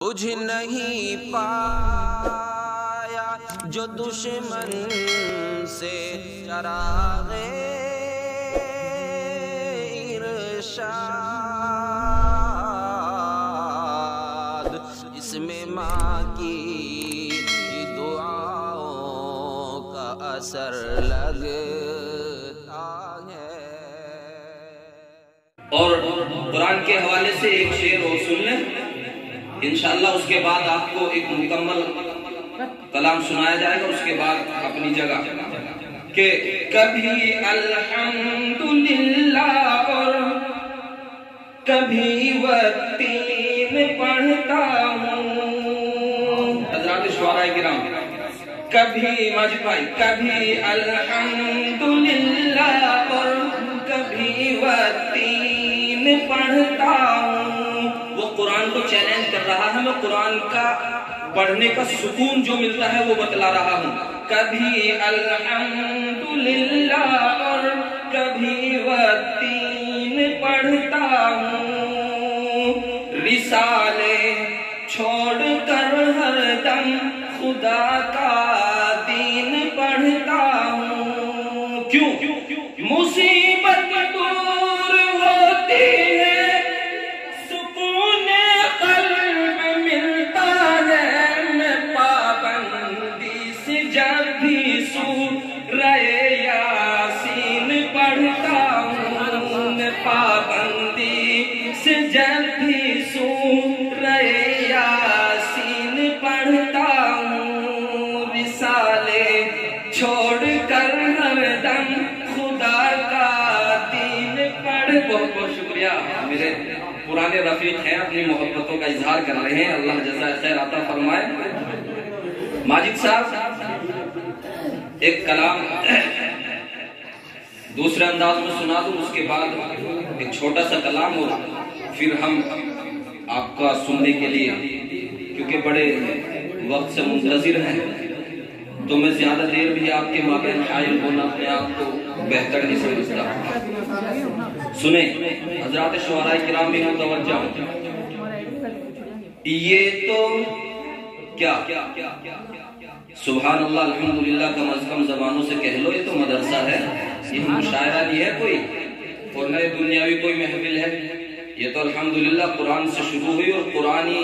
بجھ نہیں پایا جو دشمن سے چراغ ارشاد، اس میں ماں کی دعاؤں کا اثر لگتا ہے۔ اور قرآن کے حوالے سے ایک شعر اور سن لیں، انشاءاللہ اس کے بعد آپ کو ایک مکمل کلام سنایا جائے گا، اس کے بعد اپنی جگہ کہ کبھی الحمدللہ اور کبھی والتین پڑھتا ہوں۔ حضرات شعراء کرام، کبھی ماجد بھائی، کبھی الحمدللہ اور کبھی والتین پڑھتا ہوں۔ وہ قرآن کو چیلنج کر رہا ہے، میں قرآن کا پڑھنے کا سکون جو ملتا ہے وہ بتلا رہا ہوں۔ کبھی الحمدللہ اور کبھی والتین پڑھتا ہوں، رسالے چھوڑ کر ہر دم خدا کا دین پڑھتا ہوں۔ کیوں؟ مصیبت دور ہوتی ہے، سکون قلب ملتا ہے، میں پابندی سے جب بھی سورہ یاسین پڑھتا ہوں، میں پابندی سے جب بھی سورہ یاسین پڑھتا ہوں، رسالے چھوڑ کر ہر دم خدا کا دین پڑھ۔ بہت بہت شکریہ، میرے پرانے رفیق ہیں، اپنی محبتوں کا اظہار کر رہے ہیں، اللہ جزائے خیر عطا فرمائے۔ ماجد صاحب ایک کلام دوسرے انداز میں سنا دوں، اس کے بعد ایک چھوٹا سا کلام اور پھر ہم آپ کا سننے کے لیے، کیونکہ بڑے وقت سے منتظر ہیں تو میں زیادہ دیر بھی آپ کے مابین حائل ہونا اپنے آپ کو بہتر نہیں سمجھتا۔ سنیں حضرات شعراء کرام بھی متوجہ ہوں، یہ تو کیا سبحان اللہ الحمدللہ کم از کم زبانوں سے کہہ لو، یہ تو مدرسہ ہے، یہ مشاعرہ نہیں ہے کوئی اور نئے دنیاوی کوئی محفل ہے، یہ تو الحمدللہ قرآن سے شروع ہوئی اور قرآنی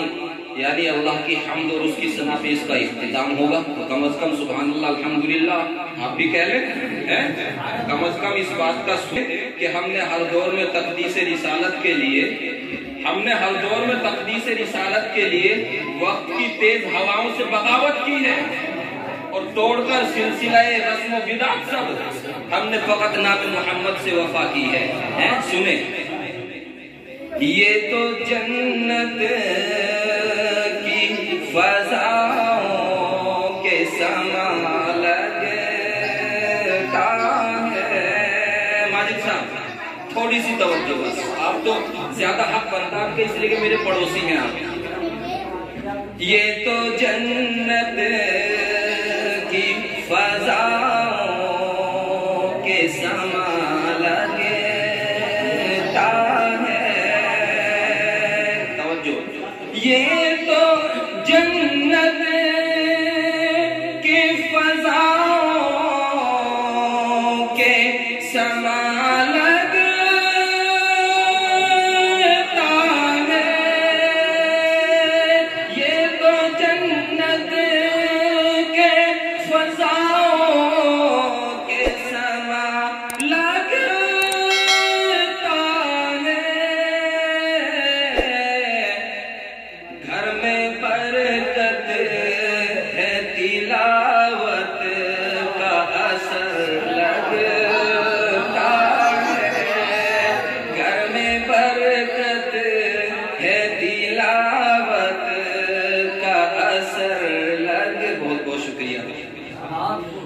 یعنی اللہ کی حمد اور اس کی ثنا پہ اس کا اختتام ہوگا، تو کم از کم سبحان اللہ الحمدللہ آپ بھی کہہ لیں، کم از کم اس بات کا سنیں کہ ہم نے ہر دور میں تقدیس رسالت کے لیے وقت کی تیز ہواؤں سے بغاوت کی ہے اور توڑ کر سلسلہ رسم و بدعت سب ہم نے فقط نام محمد سے وفا کی ہے۔ سنیں یہ تو جنت کی فضاؤں کے سما لگتا ہے۔ ماجد صاحب تھوڑی سی توجہ بس، آپ تو زیادہ حق بنتا آپ کے، اس لیے کہ میرے پڑوسی ہیں آپ۔ یہ تو جنت کی فضاؤں کے سما لگتا ہے، توجہ، یہ تو جنت کی فضاؤں کے سما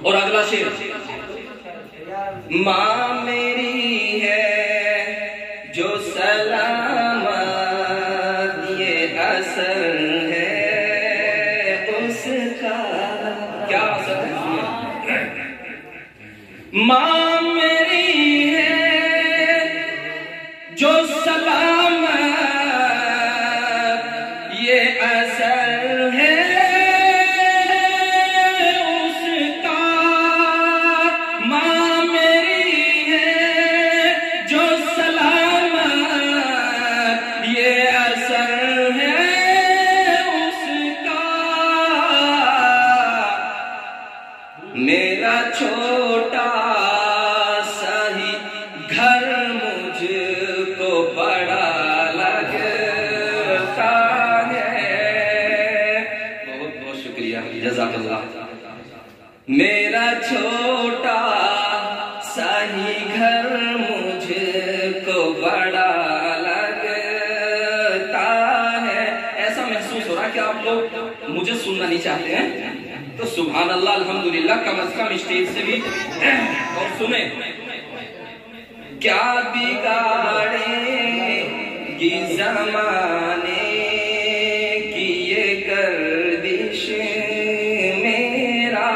اور اگلا شعر، ماں میری ہے جو سلامت یہ اثر ہے اس کا، کیا اثر ہے؟ ماں میری ہے جو سلامت یہ اثر جزاک اللہ. میرا چھوٹا سا ہی گھر مجھ کو بڑا لگتا ہے. ایسا محسوس ہو رہا ہے کہ آپ لوگ مجھے سننا نہیں چاہتے ہیں, تو سبحان اللہ الحمدللہ کم از کم اسٹیج سے بھی اور سنیں. کیا بگاڑیں گی زمانے کی یہ گردش میرا.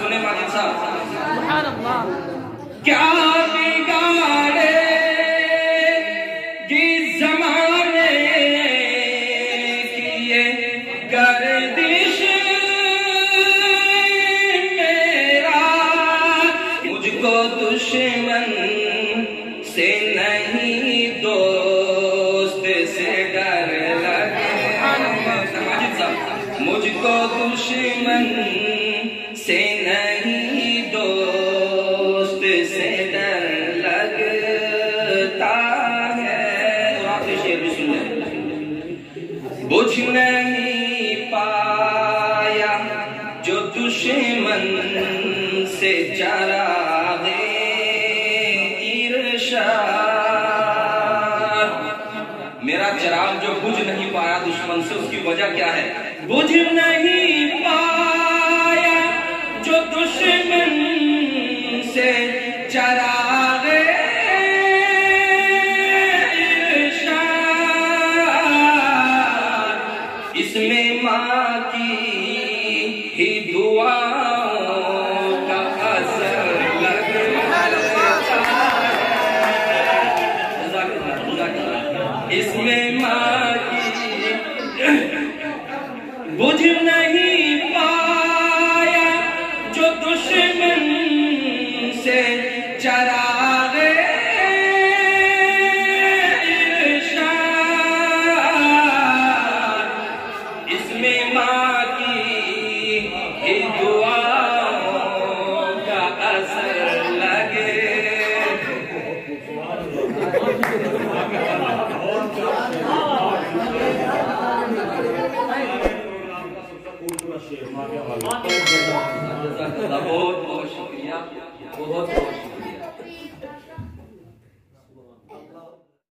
سنیں ماجد صاحب, سبحان اللہ. کیا بگاڑے گی زمانے کی یہ گردش میرا. مجھ کو دشمن سے نہیں دوست سے ڈر لگے. مجھ کو دشمن سے نہیں دوست سے ڈر لگتا ہے. اور آخری شعر بھی سن لیں. بجھ نہیں پایا جو دشمن سے چراغ ارشاد. میرا چراغ جو بجھ نہیں پایا دشمن سے, اس کی وجہ کیا ہے؟ بجھ نہیں پایا جو دشمن سے چراغ ارشاد. اس میں ماں کی ہی دعاؤں کا اثر لگتا ہے. اس میں ماں کی بجھ نہیں پایا جو دشمن سے چراغ ارشاد. اس میں ماں کی ہی دعاؤں کا اثر لگے. بہت بہت شکریہ, بہت بہت شکریہ.